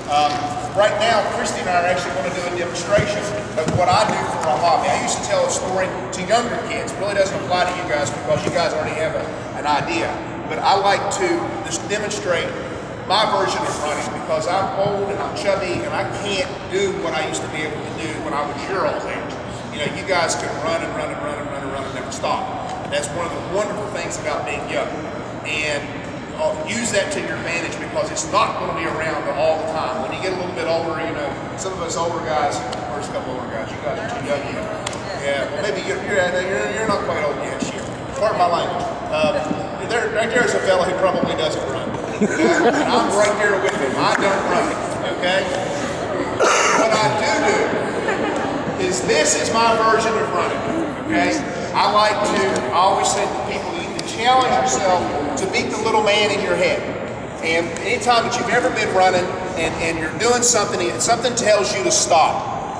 Right now, Kristy and I are actually going to do a demonstration of what I do for my hobby. I used to tell a story to younger kids. It really doesn't apply to you guys because you guys already have an idea. But I like to just demonstrate my version of running because I'm old and I'm chubby and I can't do what I used to be able to do when I was your old age. You know, you guys can run and run and run and run and run and never stop. And that's one of the wonderful things about being young. And use that to your advantage because it's not going to be around all the time. When you get a little bit older, you know, some of us older guys, there's a couple older guys, you guys are too young yet. Yeah, well maybe you're not quite old yet, shit. Pardon my language. Right there's a fella who probably doesn't run. And I'm right there with him. I don't run, okay? What I do is this is my version of running, okay? I always say to people, you can challenge yourself to beat the little man in your head. And anytime that you've ever been running and you're doing something and something tells you to stop.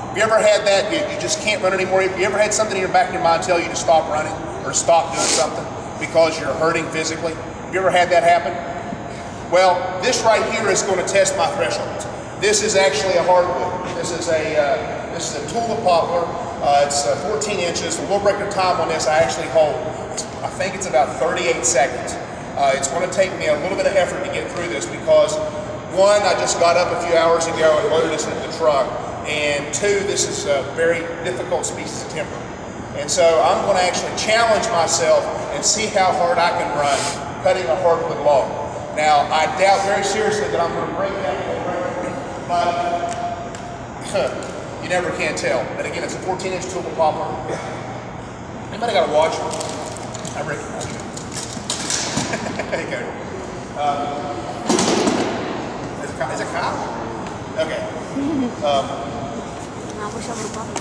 Have you ever had that? You just can't run anymore? Have you ever had something in your back of your mind tell you to stop running or stop doing something because you're hurting physically? Have you ever had that happen? Well, this right here is going to test my thresholds. This is actually a hardwood. This is a tulip poplar. It's 14 inches. The world record time on this I actually hold. I think it's about 38 seconds. It's going to take me a little bit of effort to get through this because, one, I just got up a few hours ago and loaded this into the truck, and two, this is a very difficult species of timber. And so I'm going to actually challenge myself and see how hard I can run cutting a hardwood log. Now, I doubt very seriously that I'm going to break that record, but you never can tell. And again, it's a 14-inch tulip poplar. Anybody got a watch? I recognize you. There you go. Is it Kyle? Okay.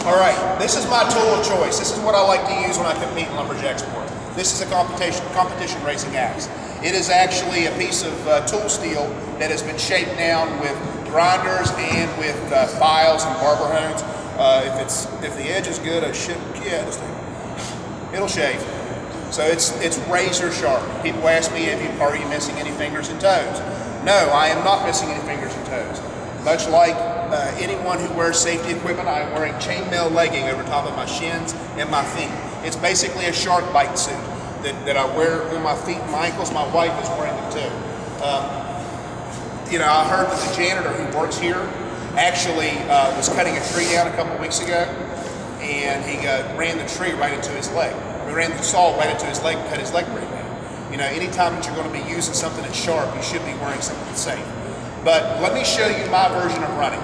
All right. This is my tool of choice. This is what I like to use when I compete in lumberjack sport. This is a competition racing axe. It is actually a piece of tool steel that has been shaped down with grinders and with files and barber hones. If the edge is good, it'll shave. So it's razor sharp. People ask me, are you missing any fingers and toes? No, I am not missing any fingers and toes. Much like anyone who wears safety equipment, I am wearing chainmail legging over top of my shins and my feet. It's basically a shark bite suit that I wear on my feet and my ankles. My wife is wearing them too. You know, I heard that the janitor who works here actually was cutting a tree down a couple weeks ago, and he ran the tree right into his leg. He ran the saw right into his leg and cut his leg pretty bad. You know, anytime that you're going to be using something that's sharp, you should be wearing something that's safe. But let me show you my version of running.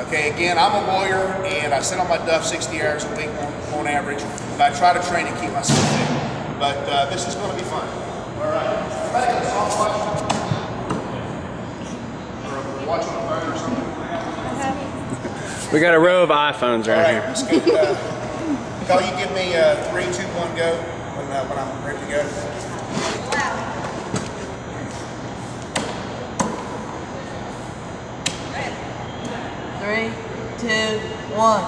Okay, again, I'm a lawyer, and I sit on my duff 60 hours a week on average, but I try to train and keep myself fit. But this is going to be fun. All right. Everybody got a soft watch? Or watch on a phone or something? We got a row of iPhones right here. Let's go. Call, you give me 3, 2, 1, go when I'm ready to go. 3, 2, 1.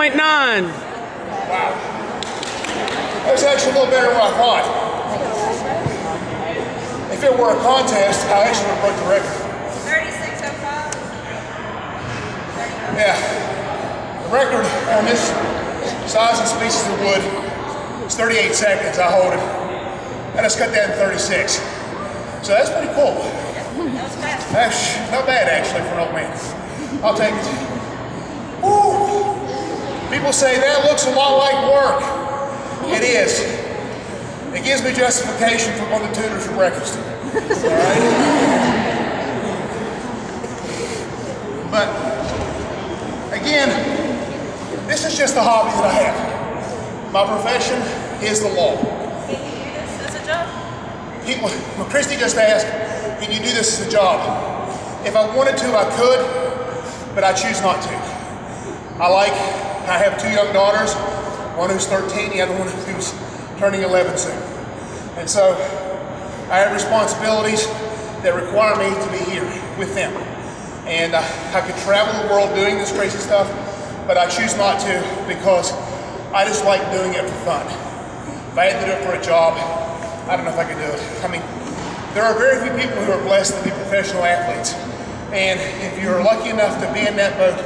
.9. Wow. That was actually a little better than what I thought. If it were a contest, I actually would break the record. 36:05. Yeah. The record on this size and species of wood is 38 seconds. I hold it. I just cut that in 36. So that's pretty cool. That's not bad actually for an old man. I'll take it. Woo. People say that looks a lot like work. It is. It gives me justification for going to Tutors for breakfast. All right? just a hobby that I have. My profession is the law. Can you do this as a job? People, well, Kristy just asked, can you do this as a job? If I wanted to, I could, but I choose not to. I have 2 young daughters, one who's 13, the other one who's turning 11 soon. And so I have responsibilities that require me to be here with them. And I could travel the world doing this crazy stuff, but I choose not to because I just like doing it for fun. If I had to do it for a job, I don't know if I could do it. I mean, there are very few people who are blessed to be professional athletes. And if you're lucky enough to be in that boat,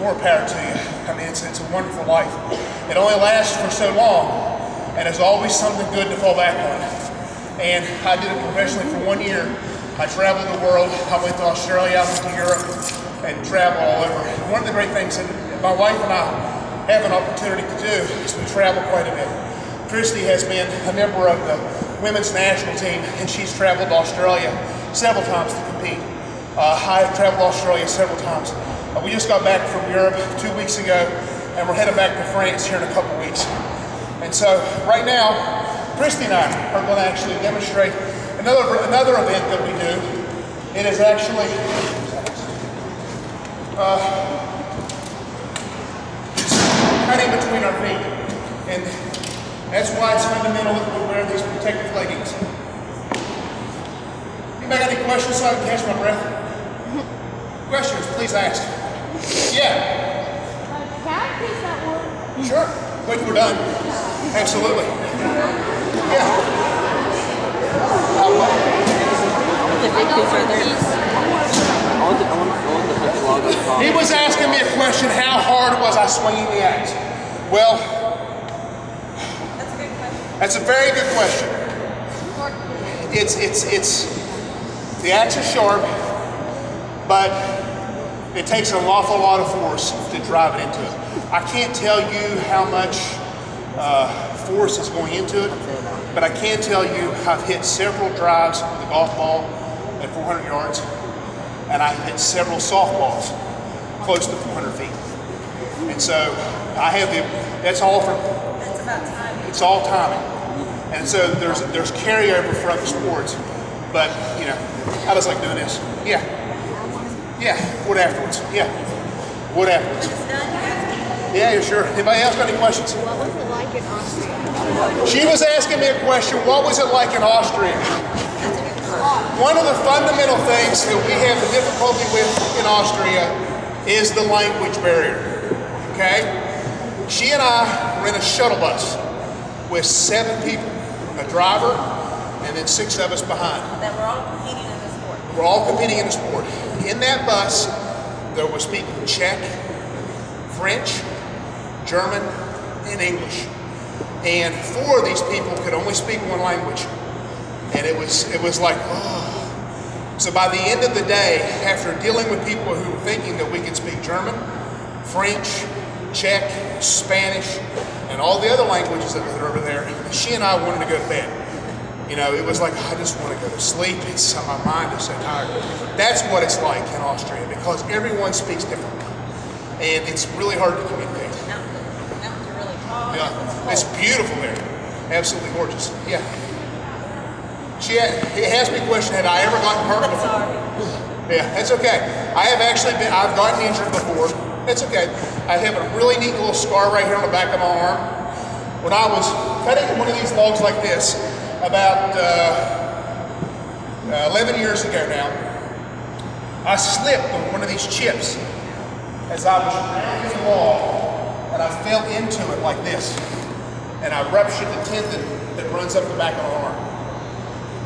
more power to you. I mean, it's a wonderful life. It only lasts for so long, and there's always something good to fall back on. And I did it professionally for 1 year. I traveled the world. I went to Australia, I went to Europe, and traveled all over. And one of the great things that my wife and I have an opportunity to do is we travel quite a bit. Kristy has been a member of the women's national team, and she's traveled to Australia several times to compete. I have traveled to Australia several times. We just got back from Europe 2 weeks ago, and we're headed back to France here in a couple weeks. And so right now, Kristy and I are going to actually demonstrate another event that we do. It is actually cutting between our feet, and that's why it's fundamental that we wear these protective leggings. Anybody got any questions so I can catch my breath? Questions, please ask. Yeah. Can I piece that one? Sure. Wait, we're done. Absolutely. Yeah. The big piece right there. He was asking me a question, how hard was I swinging the axe? Well, That's a good question. that's a very good question. It's the axe is sharp, but it takes an awful lot of force to drive it into it. I can't tell you how much force is going into it, but I can tell you I've hit several drives with a golf ball at 400 yards, and I've hit several softballs close to 400 feet. And so I have that's all for, That's about timing. it's all timing. And so there's carryover for other sports, but you know, I just like doing this. Yeah. Yeah, what afterwards? Yeah, what afterwards? It's done, you guys. Yeah, you're sure. Anybody else got any questions? What was it like in Austria? She was asking me a question, what was it like in Austria? One of the fundamental things that we have the difficulty with in Austria is the language barrier, okay? She and I were in a shuttle bus with 7 people, a driver, and then 6 of us behind. That we're all competing in this sport. We're all competing in the sport. In that bus, there was speaking Czech, French, German, and English. And 4 of these people could only speak one language. And it was like, oh. So by the end of the day, after dealing with people who were thinking that we could speak German, French, Czech, Spanish, and all the other languages that were over there, she and I wanted to go to bed. You know, it was like, I just want to go to sleep. It's my mind is so tired. That's what it's like in Austria because everyone speaks differently. And it's really hard to communicate. Mountains are really tall. Yeah, it's beautiful there. Absolutely gorgeous. Yeah. He asked me a question, had I ever gotten hurt I'm before? sorry. Yeah, that's okay. I've gotten injured before. That's okay. I have a really neat little scar right here on the back of my arm. When I was cutting one of these logs like this, about 11 years ago now, I slipped on one of these chips as I was rounding the log, and I fell into it like this, and I ruptured the tendon that runs up the back of my arm.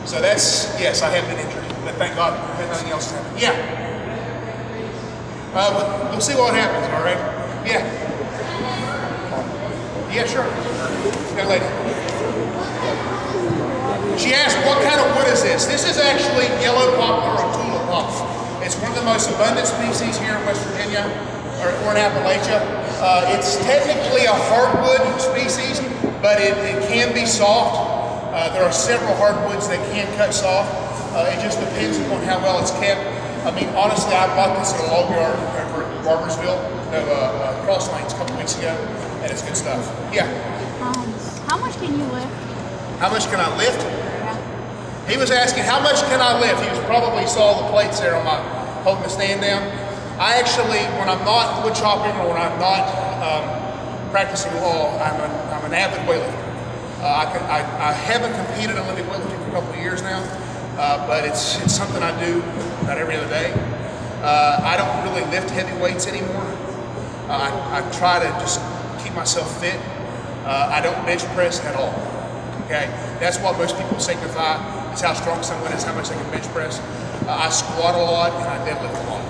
So that's, yes, I have been injured, but thank God nothing else has happened. Yeah. We'll see what happens, all right? Yeah. Yeah, sure. Young lady. She asked, what kind of wood is this? This is actually yellow poplar or tulip poplar. It's one of the most abundant species here in West Virginia, or in Appalachia. It's technically a hardwood species, but it can be soft. There are several hardwoods that can cut soft. It just depends upon how well it's kept. I mean, honestly, I bought this at a log yard over Barbersville, Cross Lanes a couple weeks ago, and it's good stuff. Yeah. How much can you lift? How much can I lift? Yeah. He was asking, how much can I lift? He was probably saw the plates there on my holding the stand down. I actually, when I'm not wood chopping or when I'm not practicing law, I'm an avid weightlifter. I haven't competed in Olympic weightlifting for a couple of years now, but it's something I do about every other day. I don't really lift heavy weights anymore. I try to just keep myself fit. I don't bench press at all. Okay, that's what most people signify. It's how strong someone is, how much they can bench press. I squat a lot and I deadlift a lot.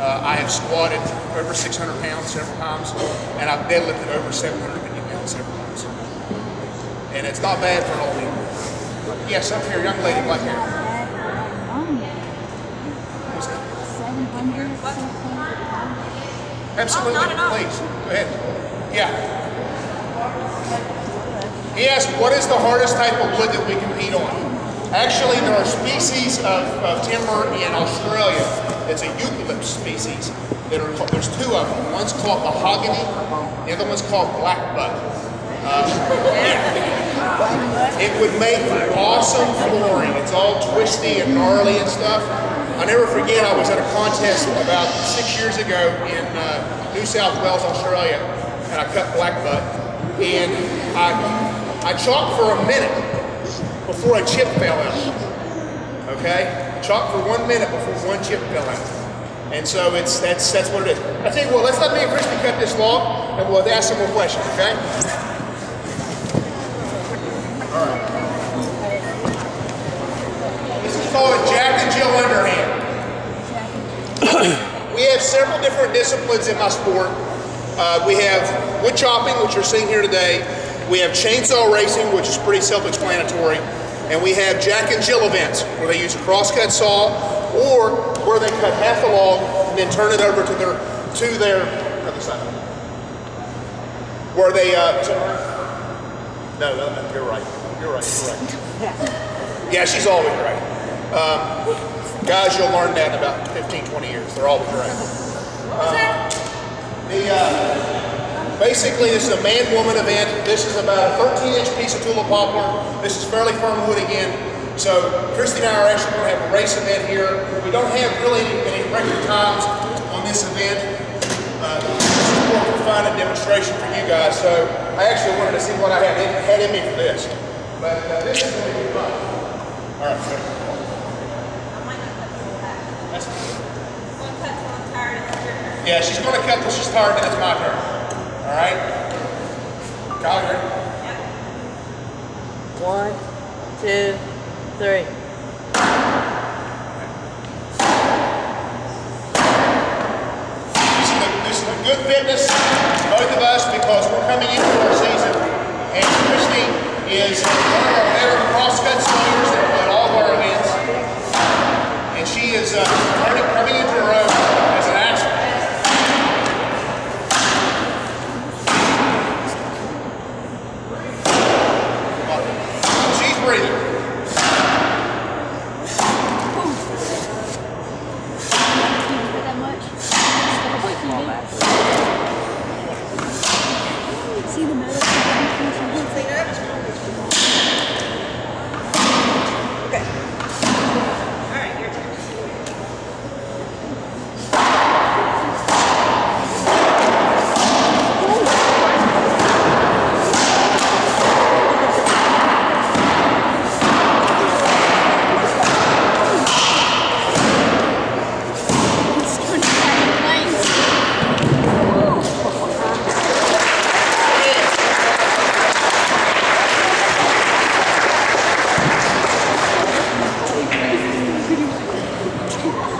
I have squatted over 600 pounds several times, and I've deadlifted over 750 pounds several times. And it's not bad for an old man. Yes, up here, young lady, black hair. What's that? 700. Absolutely, not at all. please, go ahead. Yeah. He asked, what is the hardest type of wood that we compete on? Actually, there are species of timber in Australia. It's a eucalypt species. There's two of them. One's called mahogany, the other one's called blackbutt. It would make awesome flooring. It's all twisty and gnarly and stuff. I'll never forget, I was at a contest about 6 years ago in New South Wales, Australia, and I cut blackbutt. And I chopped for a minute before a chip fell out. Okay? Chopped for 1 minute before one chip fell out. And so that's what it is. I tell you what, let's let me and Kristy cut this log and we'll ask some more questions, okay? All right. This is called a Jack and Jill underhand. We have several different disciplines in my sport. We have wood chopping, which you're seeing here today. We have chainsaw racing, which is pretty self-explanatory. And we have Jack and Jill events, where they use a crosscut saw, or where they cut half a log and then turn it over to their other side. Where they, no, you're right. You're right. Yeah, she's always right. Guys, you'll learn that in about 15, 20 years. They're always right. Basically, this is a man-woman event. This is about a 13-inch piece of tulip poplar. This is fairly firm wood again. So Kristy and I are actually going to have a race event here. We don't have really any record times on this event. This is more for fun and demonstration for you guys. So I actually wanted to see what I had in me for this. But this is going to be fun. All right, so. That's good. Yeah, she's going to cut till she's tired, then it's my turn. All right? Kyle, you ready? Yep. 1, 2, 3. This is a good fitness, both of us, because we're coming into our season. And Kristy is one of our better crosscut slayers at all of our events. And she is coming into her own as an athlete. She's breathing. That much? See the metal? Okay. All right, your turn.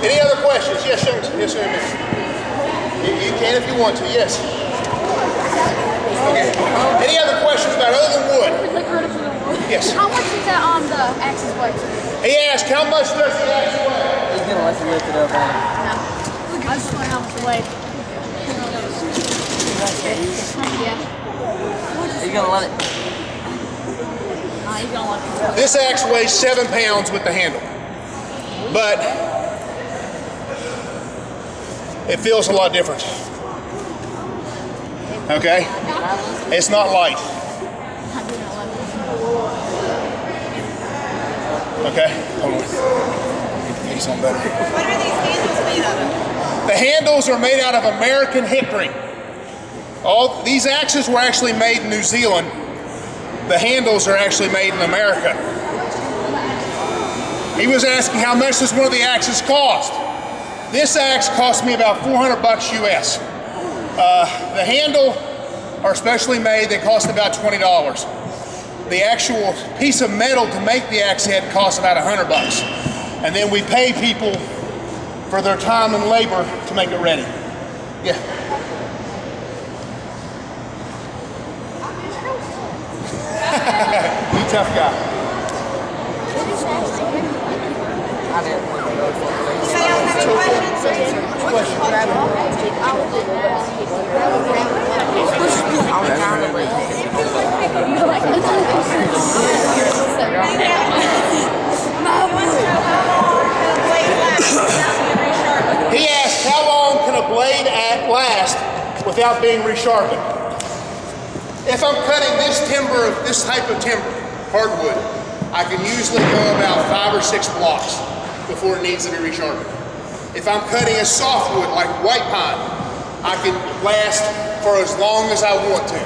Any other questions? Yes, sir. Yes, sir. You can if you want to, yes. Okay. Any other questions about other than wood? Yes. How much is that on the axis weight? He asked, how much does the axe weigh? He's going to let you lift it up on him. No. I just wonder how much it weighs. Yeah. He's going to let it. He's gonna let it. This axe weighs 7 pounds with the handle. But it feels a lot different. Okay? It's not light. Okay? Hold on. Get the face on better. What are these handles made out of? The handles are made out of American hickory. All these axes were actually made in New Zealand. The handles are actually made in America. He was asking how much does one of the axes cost? This axe cost me about 400 bucks US. The handle are specially made, they cost about $20. The actual piece of metal to make the axe head costs about 100 bucks. And then we pay people for their time and labor to make it ready. Yeah. You tough guy. He asked, how long can a blade last without being resharpened? If I'm cutting this timber, this type of timber, hardwood, I can usually go about 5 or 6 blocks before it needs to be resharpened. If I'm cutting a softwood like white pine, I can last for as long as I want to.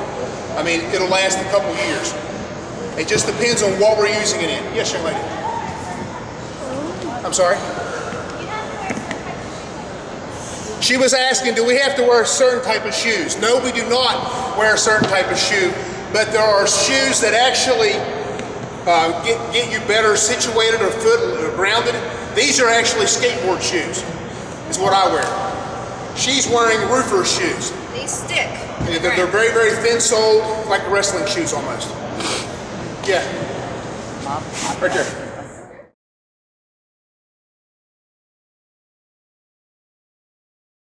I mean, it'll last a couple years. It just depends on what we're using it in. Yes, young lady. I'm sorry? She was asking, do we have to wear a certain type of shoes? No, we do not wear a certain type of shoe, but there are shoes that actually get you better situated or grounded. These are actually skateboard shoes, is what I wear. She's wearing roofer shoes. They stick. They're very, very thin soled, like wrestling shoes almost. Yeah. Right there.